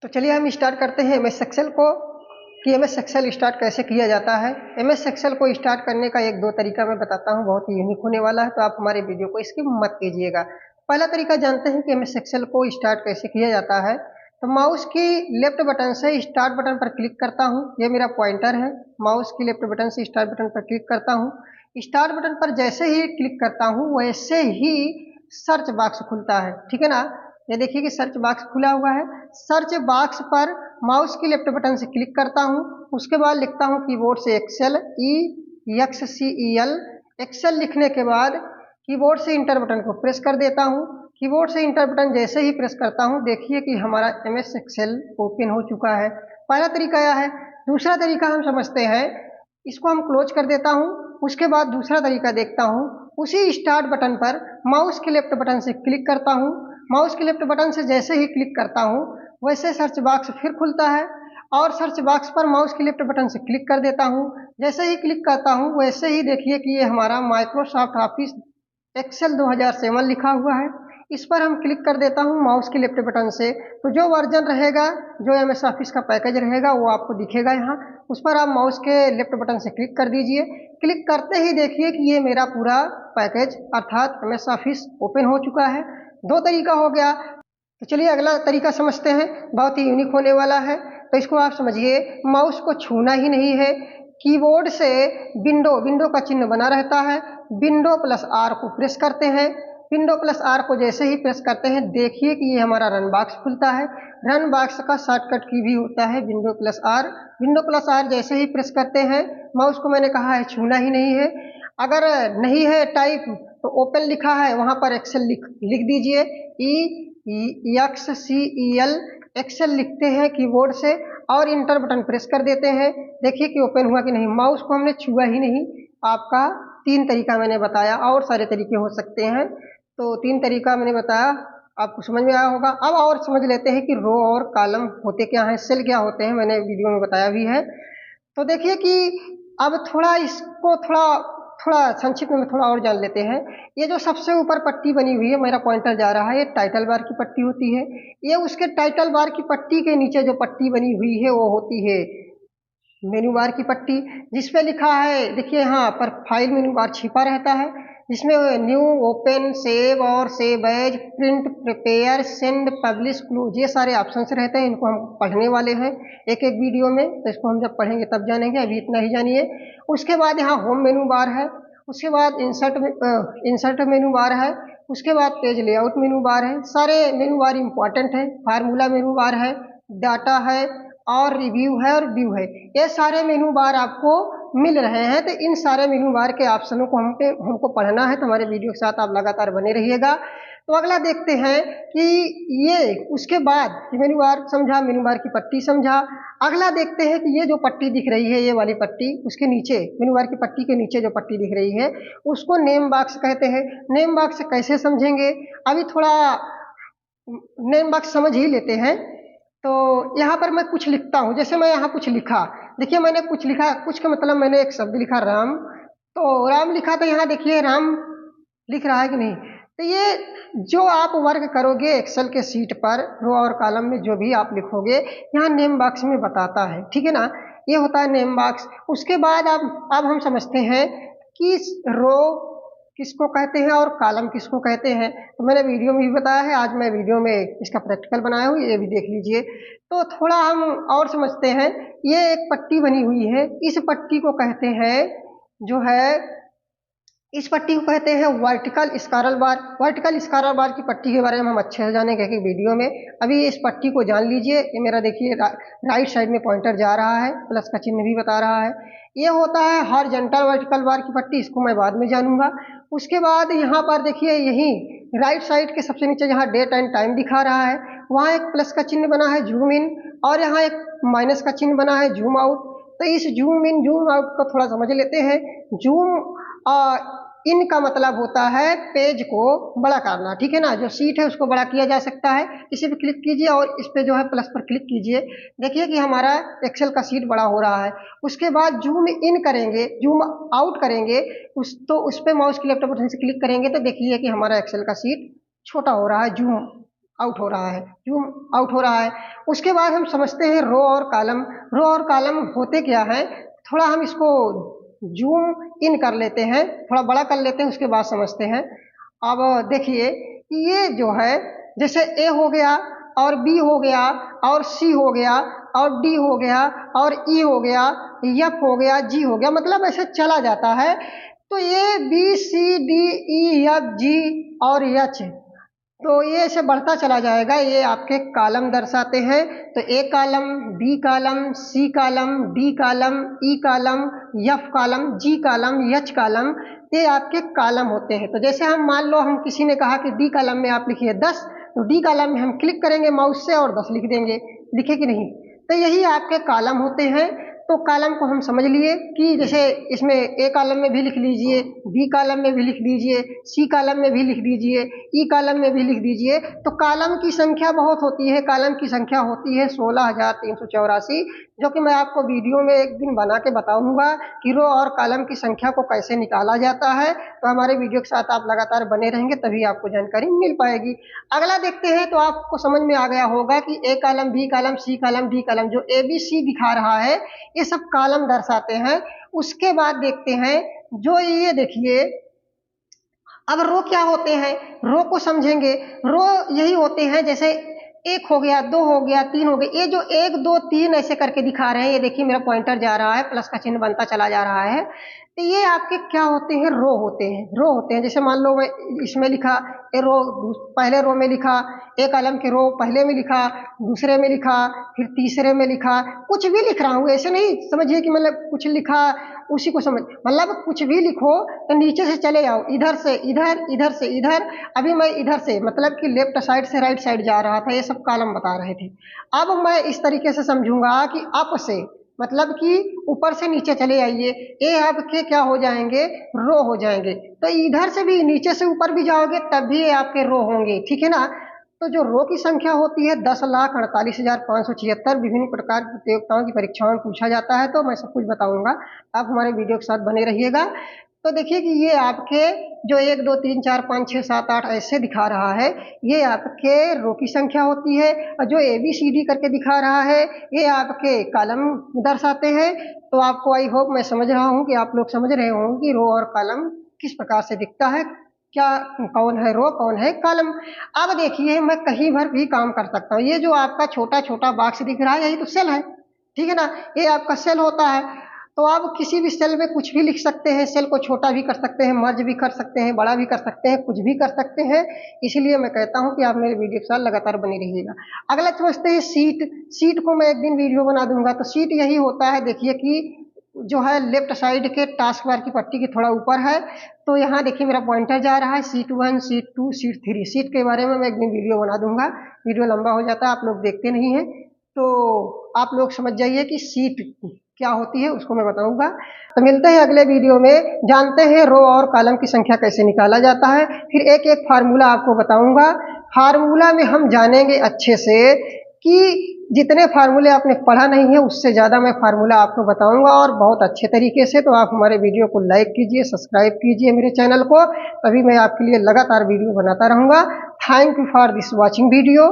तो चलिए हम स्टार्ट करते हैं एमएस एक्सेल को कि एमएस एक्सेल स्टार्ट कैसे किया जाता है। एमएस एक्सेल को स्टार्ट करने का एक दो तरीका मैं बताता हूं, बहुत ही यूनिक होने वाला है, तो आप हमारे वीडियो को स्किप मत कीजिएगा। पहला तरीका जानते हैं कि एमएस एक्सेल को स्टार्ट कैसे किया जाता है। तो माउस की लेफ्ट बटन से स्टार्ट बटन पर क्लिक करता हूँ, ये मेरा पॉइंटर है। माउस की लेफ्ट बटन से स्टार्ट बटन पर क्लिक करता हूँ। स्टार्ट बटन पर जैसे ही क्लिक करता हूँ वैसे ही सर्च बॉक्स खुलता है, ठीक है ना। ये देखिए कि सर्च बॉक्स खुला हुआ है। सर्च बॉक्स पर माउस की लेफ्ट बटन से क्लिक करता हूँ, उसके बाद लिखता हूँ कीबोर्ड से एक्सेल, EXCEL। एक्सेल लिखने के बाद कीबोर्ड से इंटर बटन को प्रेस कर देता हूँ। कीबोर्ड से इंटर बटन जैसे ही प्रेस करता हूँ, देखिए कि हमारा एमएस एक्सेल ओपन हो चुका है। पहला तरीका यह है। दूसरा तरीका हम समझते हैं, इसको हम क्लोज कर देता हूँ। उसके बाद दूसरा तरीका देखता हूँ, उसी स्टार्ट बटन पर माउस के लेफ्ट बटन से क्लिक करता हूँ। माउस के लेफ्ट बटन से जैसे ही क्लिक करता हूँ वैसे सर्च बॉक्स फिर खुलता है और सर्च बॉक्स पर माउस के लेफ्ट बटन से क्लिक कर देता हूँ। जैसे ही क्लिक करता हूँ वैसे ही देखिए कि ये हमारा माइक्रोसॉफ्ट ऑफिस एक्सेल 2007 लिखा हुआ है। इस पर हम क्लिक कर देता हूँ माउस के लेफ्ट बटन से, तो जो वर्जन रहेगा, जो एमएस ऑफिस का पैकेज रहेगा वो आपको दिखेगा यहाँ। उस पर आप माउस के लेफ्ट बटन से क्लिक कर दीजिए। क्लिक करते ही देखिए कि ये मेरा पूरा पैकेज अर्थात एमएस ऑफिस ओपन हो चुका है। दो तरीका हो गया। तो चलिए अगला तरीका समझते हैं, बहुत ही यूनिक होने वाला है। तो इसको आप समझिए, माउस को छूना ही नहीं है। कीबोर्ड से विंडो का चिन्ह बना रहता है, विंडो प्लस आर को प्रेस करते हैं। विंडो प्लस आर को जैसे ही प्रेस करते हैं देखिए कि ये हमारा रन बॉक्स खुलता है। रन बॉक्स का शॉर्टकट की भी होता है window plus R. Window plus R जैसे ही प्रेस करते हैं, माउस को मैंने कहा है छूना ही नहीं है। अगर नहीं है टाइप तो ओपन लिखा है वहां पर एक्सेल लिख दीजिए, EXCEL एक्सेल लिखते हैं कीबोर्ड से और इंटर बटन प्रेस कर देते हैं। देखिए कि ओपन हुआ कि नहीं। माउस को हमने छुआ ही नहीं। आपका तीन तरीका मैंने बताया, और सारे तरीके हो सकते हैं, तो तीन तरीका मैंने बताया, आपको समझ में आया होगा। अब और समझ लेते हैं कि रो और कॉलम होते क्या हैं, सेल क्या होते हैं, मैंने वीडियो में बताया भी है। तो देखिए कि अब थोड़ा इसको थोड़ा संक्षिप्त में थोड़ा और जान लेते हैं। ये जो सबसे ऊपर पट्टी बनी हुई है, मेरा पॉइंटर जा रहा है, ये टाइटल बार की पट्टी होती है। ये उसके टाइटल बार की पट्टी के नीचे जो पट्टी बनी हुई है वो होती है मेनू बार की पट्टी, जिसपे लिखा है, देखिए यहाँ पर फाइल मेनू बार छिपा रहता है, जिसमें न्यू, ओपन, सेव और save as, print, prepare, send, publish, close, ये सारे ऑप्शंस रहते हैं। इनको हम पढ़ने वाले हैं एक एक वीडियो में, तो इसको हम जब पढ़ेंगे तब जानेंगे, अभी इतना ही जानिए। उसके बाद यहाँ होम मेनू बार है, उसके बाद इंसर्ट मेनू बार है, उसके बाद पेज लेआउट मेनू बार है। सारे मेनू बार इंपॉर्टेंट है। फार्मूला मेनू बार है, डाटा है और रिव्यू है और व्यू है। ये सारे मेनू बार आपको मिल रहे हैं। तो इन सारे मेनू बार के ऑप्शनों को हमको पढ़ना है, तो हमारे वीडियो के साथ आप लगातार बने रहिएगा। तो अगला देखते हैं कि ये उसके बाद मेनू बार समझा, मेनू बार की पट्टी समझा। अगला देखते हैं कि ये जो पट्टी दिख रही है, ये वाली पट्टी, उसके नीचे मेनू बार की पट्टी के नीचे जो पट्टी दिख रही है उसको नेम बॉक्स कहते हैं। नेम बॉक्स कैसे समझेंगे, अभी थोड़ा नेम बॉक्स समझ ही लेते हैं। तो यहाँ पर मैं कुछ लिखता हूँ, जैसे मैं यहाँ कुछ लिखा, देखिए मैंने कुछ लिखा, कुछ का मतलब मैंने एक शब्द लिखा राम, तो राम लिखा, तो यहाँ देखिए राम लिख रहा है कि नहीं। तो ये जो आप वर्क करोगे एक्सेल के सीट पर, रो और कॉलम में जो भी आप लिखोगे यहाँ नेम बॉक्स में बताता है, ठीक है ना। ये होता है नेम बॉक्स। उसके बाद अब हम समझते हैं कि रो किसको कहते हैं और कॉलम किसको कहते हैं। तो मैंने वीडियो में भी बताया है, आज मैं वीडियो में इसका प्रैक्टिकल बनाया हूँ, ये भी देख लीजिए। तो थोड़ा हम और समझते हैं। ये एक पट्टी बनी हुई है, इस पट्टी को कहते हैं, जो है इस पट्टी को कहते हैं वर्टिकल स्कारल बार। वर्टिकल स्कारल बार की पट्टी के बारे में हम अच्छे से जानेंगे एक वीडियो में। अभी इस पट्टी को जान लीजिए। ये मेरा देखिए राइट साइड में पॉइंटर जा रहा है, प्लस का चिन्ह भी बता रहा है। ये होता है हॉरिजॉन्टल वर्टिकल बार की पट्टी, इसको मैं बाद में जानूंगा। उसके बाद यहाँ पर देखिए, यही राइट साइड के सबसे नीचे जहाँ डेट एंड टाइम दिखा रहा है वहाँ एक प्लस का चिन्ह बना है जूम इन, और यहाँ एक माइनस का चिन्ह बना है जूम आउट। तो इस जूम इन जूम आउट को थोड़ा समझ लेते हैं। जूम इन का मतलब होता है पेज को बड़ा करना, ठीक है ना। जो सीट है उसको बड़ा किया जा सकता है। इसी पे क्लिक कीजिए और इस पे जो है प्लस पर क्लिक कीजिए, देखिए कि हमारा एक्सेल का सीट बड़ा हो रहा है। उसके बाद जूम इन करेंगे, जूम आउट करेंगे, उस पे माउस के लेफ्ट बटन से क्लिक करेंगे तो देखिए कि हमारा एक्सेल का सीट छोटा हो रहा है, जूम आउट हो रहा है, जूम आउट हो रहा है। उसके बाद हम समझते हैं रो और कॉलम। रो और कॉलम होते क्या है, थोड़ा हम इसको जूम इन कर लेते हैं, थोड़ा बड़ा कर लेते हैं, उसके बाद समझते हैं। अब देखिए ये जो है, जैसे ए हो गया और बी हो गया और सी हो गया और डी हो गया और ई हो गया, एफ हो गया, जी हो गया, मतलब ऐसे चला जाता है। तो A B C D E F G और एच, तो ये ऐसे बढ़ता चला जाएगा, ये आपके कॉलम दर्शाते हैं। तो A column, B column, C column, D column, E column, F column, G column, H column, ये आपके कॉलम होते हैं। तो जैसे हम मान लो हम किसी ने कहा कि डी कॉलम में आप लिखिए 10, तो डी कॉलम में हम क्लिक करेंगे माउस से और 10 लिख देंगे, लिखे कि नहीं। तो यही आपके कॉलम होते हैं। तो कॉलम को हम समझ लिए कि जैसे इसमें ए कॉलम में भी लिख लीजिए, बी कॉलम में भी लिख दीजिए, सी कॉलम में भी लिख दीजिए, ई कॉलम में भी लिख दीजिए। तो कॉलम की संख्या बहुत होती है, कॉलम की संख्या होती है 16,384, जो कि मैं आपको वीडियो में एक दिन बना के बताऊंगा कि रो और कॉलम की संख्या को कैसे निकाला जाता है। तो हमारे वीडियो के साथ आप लगातार बने रहेंगे, तभी आपको जानकारी मिल पाएगी। अगला देखते हैं, तो आपको समझ में आ गया होगा कि A column, B column, C column, D column, जो ए बी सी दिखा रहा है, ये सब कॉलम दर्शाते हैं। उसके बाद देखते हैं, जो ये देखिए, अब रो क्या होते हैं, रो को समझेंगे। रो यही होते हैं, जैसे एक हो गया, दो हो गया, तीन हो गया, ये जो एक दो तीन ऐसे करके दिखा रहे हैं, ये देखिए मेरा पॉइंटर जा रहा है, प्लस का चिन्ह बनता चला जा रहा है। तो ये आपके क्या होते हैं, रो होते हैं। रो होते हैं, जैसे मान लो मैं इसमें लिखा ए रो, पहले रो में लिखा, एक कॉलम के रो पहले में लिखा, दूसरे में लिखा, फिर तीसरे में लिखा, कुछ भी लिख रहा हूँ, ऐसे नहीं समझिए कि मतलब कुछ लिखा उसी को समझ, मतलब कुछ भी लिखो तो नीचे से चले जाओ, इधर से इधर, इधर से इधर। अभी मैं इधर से मतलब कि लेफ्ट साइड से राइट साइड जा रहा था, ये सब कॉलम बता रहे थे। अब मैं इस तरीके से समझूंगा कि अप से मतलब कि ऊपर से नीचे चले आइए, ये आपके क्या हो जाएंगे, रो हो जाएंगे। तो इधर से भी नीचे से ऊपर भी जाओगे तब भी ये आपके रो होंगे, ठीक है ना। तो जो रो की संख्या होती है 10,48,576, विभिन्न प्रकार की प्रतियोगिताओं की परीक्षाओं में पूछा जाता है, तो मैं सब कुछ बताऊंगा, आप हमारे वीडियो के साथ बने रहिएगा। तो देखिए कि ये आपके जो 1 2 3 4 5 6 7 8 ऐसे दिखा रहा है, ये आपके रो की संख्या होती है। और जो ए बी सी डी करके दिखा रहा है, ये आपके कॉलम दर्शाते हैं। तो आपको आई होप मैं समझ रहा हूँ कि आप लोग समझ रहे होंगे कि रो और कॉलम किस प्रकार से दिखता है, क्या कौन है रो कौन है कॉलम। अब देखिए मैं कहीं भर भी काम कर सकता हूँ, ये जो आपका छोटा छोटा बॉक्स दिख रहा है यही तो सेल है, ठीक है ना, ये आपका सेल होता है। तो आप किसी भी सेल में कुछ भी लिख सकते हैं, सेल को छोटा भी कर सकते हैं, मर्ज भी कर सकते हैं, बड़ा भी कर सकते हैं, कुछ भी कर सकते हैं। इसलिए मैं कहता हूं कि आप मेरे वीडियो के साथ लगातार बने रहिएगा। अगला समझते हैं सीट। सीट को मैं एक दिन वीडियो बना दूंगा। तो सीट यही होता है, देखिए कि जो है लेफ्ट साइड के टास्क बार की पट्टी के थोड़ा ऊपर है। तो यहाँ देखिए मेरा पॉइंटर जा रहा है, सीट 1, सीट 2, सीट 3। सीट के बारे में मैं एक दिन वीडियो बना दूंगा, वीडियो लंबा हो जाता है, आप लोग देखते नहीं हैं, तो आप लोग समझ जाइए कि सीट क्या होती है, उसको मैं बताऊंगा। तो मिलते हैं अगले वीडियो में, जानते हैं रो और कॉलम की संख्या कैसे निकाला जाता है। फिर एक एक फार्मूला आपको बताऊंगा। फार्मूला में हम जानेंगे अच्छे से कि जितने फार्मूले आपने पढ़ा नहीं है उससे ज़्यादा मैं फार्मूला आपको बताऊंगा, और बहुत अच्छे तरीके से। तो आप हमारे वीडियो को लाइक कीजिए, सब्सक्राइब कीजिए मेरे चैनल को, तभी मैं आपके लिए लगातार वीडियो बनाता रहूँगा। Thank you for this watching video.